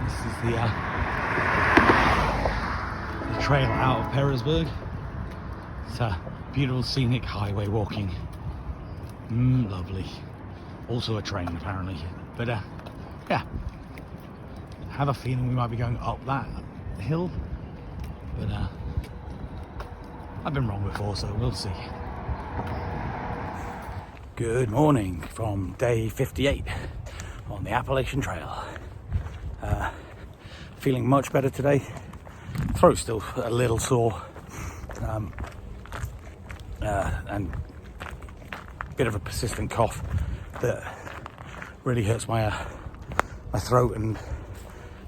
This is the trail out of Petersburg. It's a beautiful scenic highway walking. Lovely. Also a train apparently. But yeah. I have a feeling we might be going up that hill. But I've been wrong before, so we'll see. Good morning from day 58 on the Appalachian Trail. Feeling much better today. Throat's still a little sore, and a bit of a persistent cough that really hurts my throat and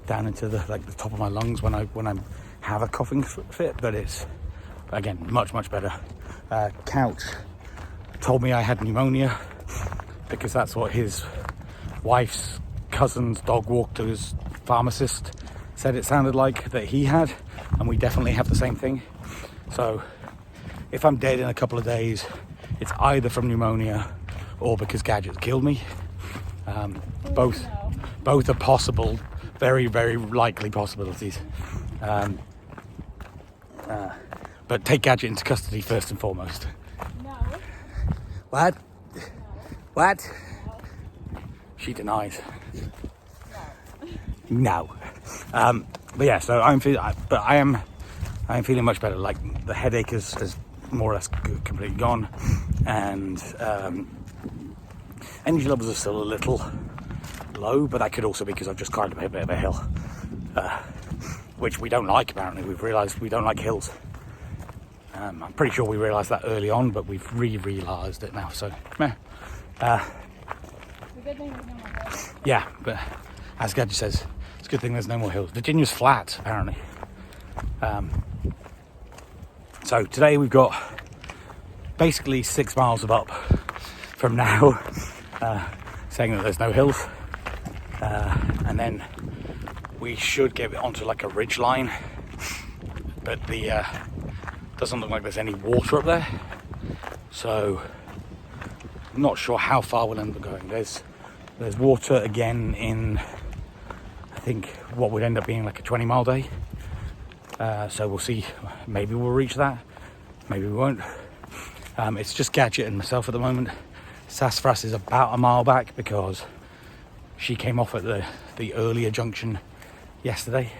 down into the top of my lungs when I have a coughing fit. But it's again much better. Couch told me I had pneumonia because that's what his wife's cousin's dog walked to his pharmacist said it sounded like that he had, and we definitely have the same thing. So if I'm dead in a couple of days, it's either from pneumonia or because Gadget's killed me. Both are possible, very likely possibilities. But take Gadget into custody first and foremost. No. What? No. What? No. She denies. No. No. But yeah, so I am feeling much better. Like the headache is more or less completely gone, and energy levels are still a little low, but that could also be because I've just climbed a bit of a hill, which we don't like. Apparently, we've realised we don't like hills. I'm pretty sure we realised that early on, but we've realised it now. So, The good thing is no more hills. yeah. But as Gadget says, it's a good thing there's no more hills. Virginia's flat, apparently. So today we've got basically 6 miles of up from now, saying that there's no hills, and then we should get onto like a ridge line, but the doesn't look like there's any water up there, so I'm not sure how far we'll end up going. There's water again in, I think, what would end up being like a 20-mile day. So we'll see. Maybe we'll reach that. Maybe we won't. It's just Gadget and myself at the moment. Sassafras is about a mile back because she came off at the earlier junction yesterday.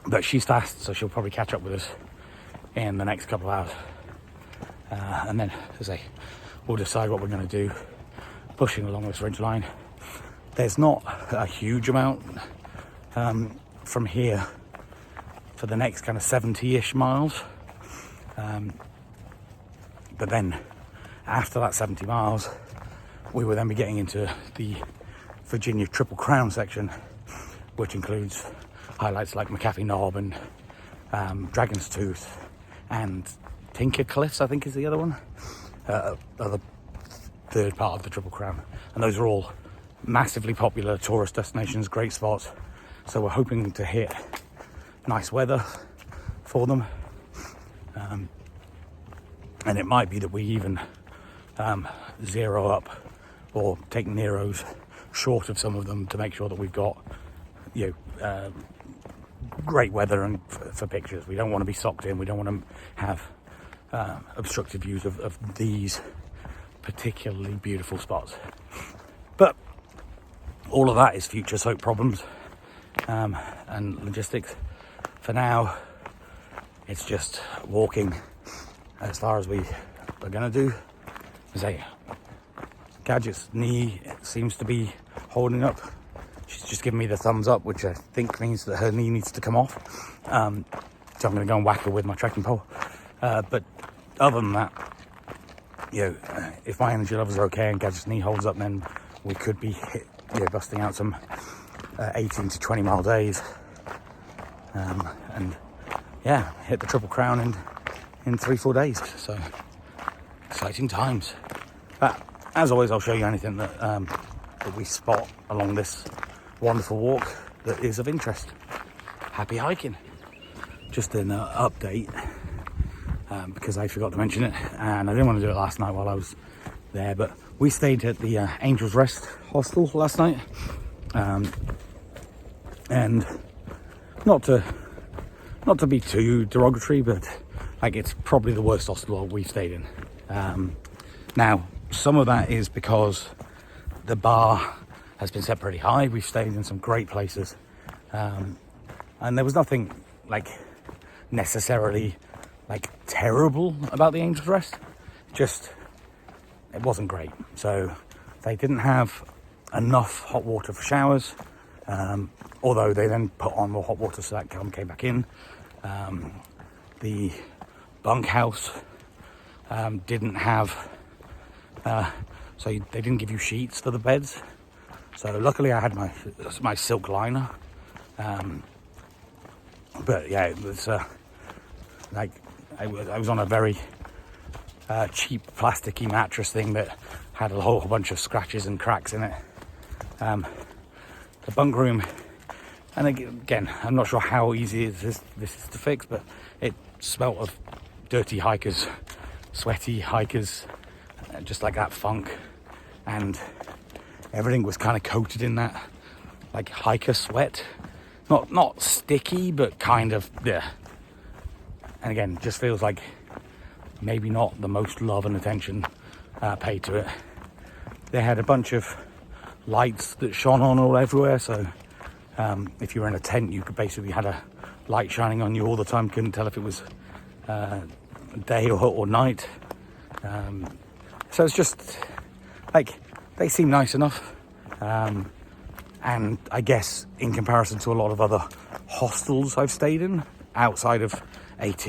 But she's fast, so she'll probably catch up with us in the next couple of hours. And then, as I say, we'll decide what we're going to do pushing along this ridge line. There's not a huge amount from here for the next kind of 70-ish miles. But then after that 70 miles, we will then be getting into the Virginia Triple Crown section, which includes highlights like McAfee Knob and Dragon's Tooth and Tinker Cliffs, I think is the other one, are the third part of the Triple Crown. And those are all massively popular tourist destinations, great spots. So we're hoping to hit nice weather for them. And it might be that we even zero up or take Neros short of some of them to make sure that we've got, great weather and for pictures. We don't want to be socked in. We don't want to have obstructive views of these particularly beautiful spots. But all of that is future soap problems and logistics. For now, it's just walking as far as we are going to do. Say, Gadget's knee seems to be holding up. She's just giving me the thumbs up, which I think means that her knee needs to come off. So I'm going to go and whack her with my trekking pole. But other than that, if my energy levels are okay and Gadget's knee holds up, then we could be busting out some 18 to 20 mile days. And yeah, hit the Triple Crown in 3-4 days. So exciting times. But as always, I'll show you anything that we spot along this wonderful walk that is of interest. Happy hiking. Just an update, because I forgot to mention it, and I didn't want to do it last night while I was there, but we stayed at the Angel's Rest hostel last night, And not to be too derogatory, but like, it's probably the worst hostel we've stayed in. Now, some of that is because the bar has been set pretty high. We've stayed in some great places, and there was nothing like necessarily like terrible about the Angel's Rest, just it wasn't great. So they didn't have enough hot water for showers, although they then put on more hot water so that came back in. The bunkhouse didn't have so they didn't give you sheets for the beds, so luckily I had my silk liner, but yeah, it was like I was on a very cheap plasticky mattress thing that had a whole bunch of scratches and cracks in it. The bunk room, and again, I'm not sure how easy this is to fix, but it smelt of dirty hikers, sweaty hikers, just like that funk, and everything was kind of coated in that like hiker sweat, not sticky, but kind of, yeah. And again, just feels like maybe not the most love and attention paid to it. They had a bunch of lights that shone on all everywhere, so if you were in a tent, you could basically had a light shining on you all the time. Couldn't tell if it was day or night. So it's just like, they seem nice enough, and I guess in comparison to a lot of other hostels I've stayed in outside of AT,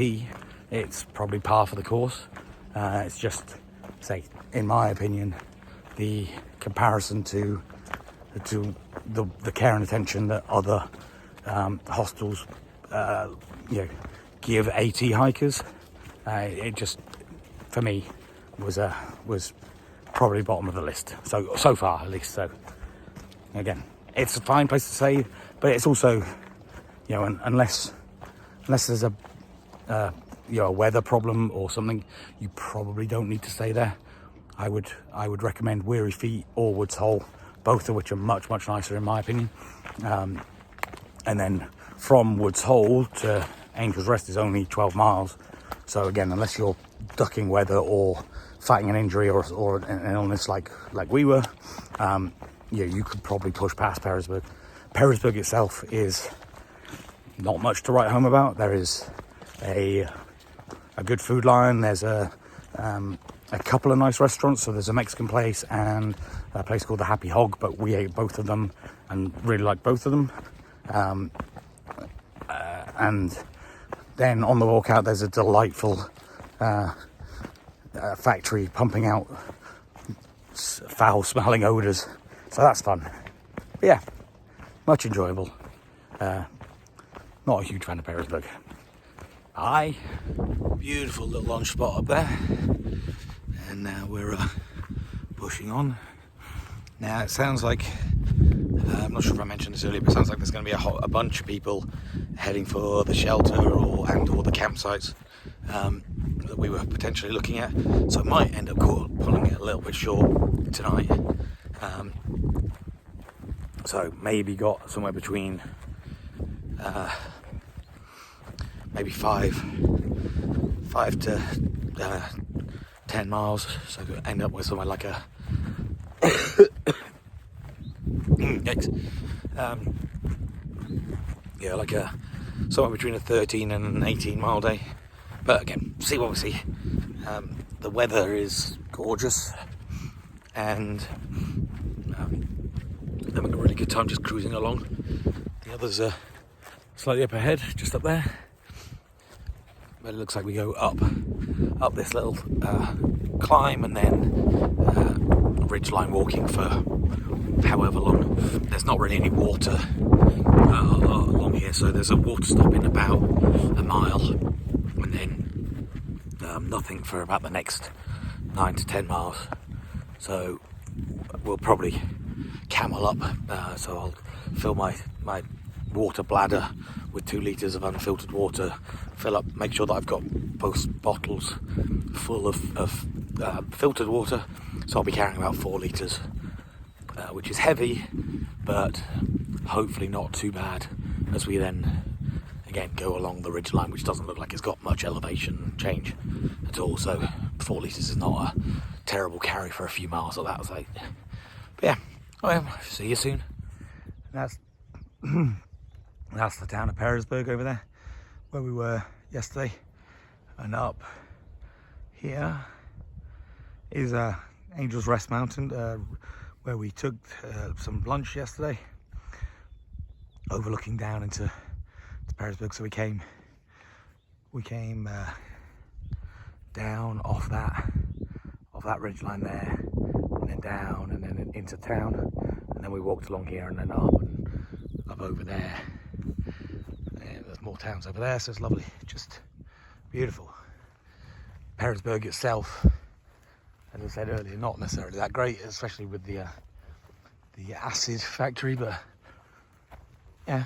it's probably par for the course. It's just, say, in my opinion, the comparison to the care and attention that other hostels give AT hikers, it just, for me, was probably bottom of the list so far, at least. So again, it's a fine place to stay, but it's also, unless there's a weather problem or something, you probably don't need to stay there. I would recommend Weary Feet or Woods Hole, both of which are much nicer in my opinion. And then from Woods Hole to Angel's Rest is only 12 miles. So again, unless you're ducking weather or fighting an injury or an illness like we were, you could probably push past Petersburg. Petersburg itself is not much to write home about. There is a good food line. There's a couple of nice restaurants. So there's a Mexican place and a place called the Happy Hog, but we ate both of them and really liked both of them. And then on the walk out, there's a delightful factory pumping out foul-smelling odours. So that's fun. But yeah, much enjoyable. Not a huge fan of Petersburg. Aye, beautiful little launch spot up there, and now we're pushing on. Now it sounds like, I'm not sure if I mentioned this earlier, but it sounds like there's going to be a bunch of people heading for the shelter or the campsites that we were potentially looking at, so I might end up pulling it a little bit short tonight. So maybe got somewhere between maybe 5 to 10 miles, so end up with somewhere like a somewhere between a 13 and an 18 mile day. But again, see what we see. The weather is gorgeous, and having a really good time just cruising along. The others are slightly up ahead, just up there. But it looks like we go up this little climb and then ridgeline walking for however long. There's not really any water along here, so there's a water stop in about a mile, and then nothing for about the next 9 to 10 miles. So we'll probably camel up, so I'll fill my water bladder with 2 litres of unfiltered water, fill up, make sure that I've got both bottles full of filtered water, so I'll be carrying about 4 litres which is heavy, but hopefully not too bad as we then again go along the ridgeline, which doesn't look like it's got much elevation change at all. So 4 litres is not a terrible carry for a few miles of that site. But yeah, well, see you soon. That's that's the town of Petersburg over there, where we were yesterday. And up here is Angel's Rest Mountain, where we took some lunch yesterday, overlooking down into Petersburg. So we came down off that ridgeline there, and then down, and then into town, and then we walked along here, and then up and up over there. And there's more towns over there, so it's lovely, just beautiful. Petersburg itself, as I said earlier, not necessarily that great, especially with the acid factory, but yeah,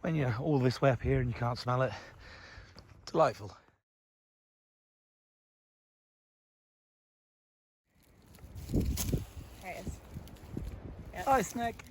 when you're all this way up here and you can't smell it, delightful. There it is. Yep. Hi, Snick.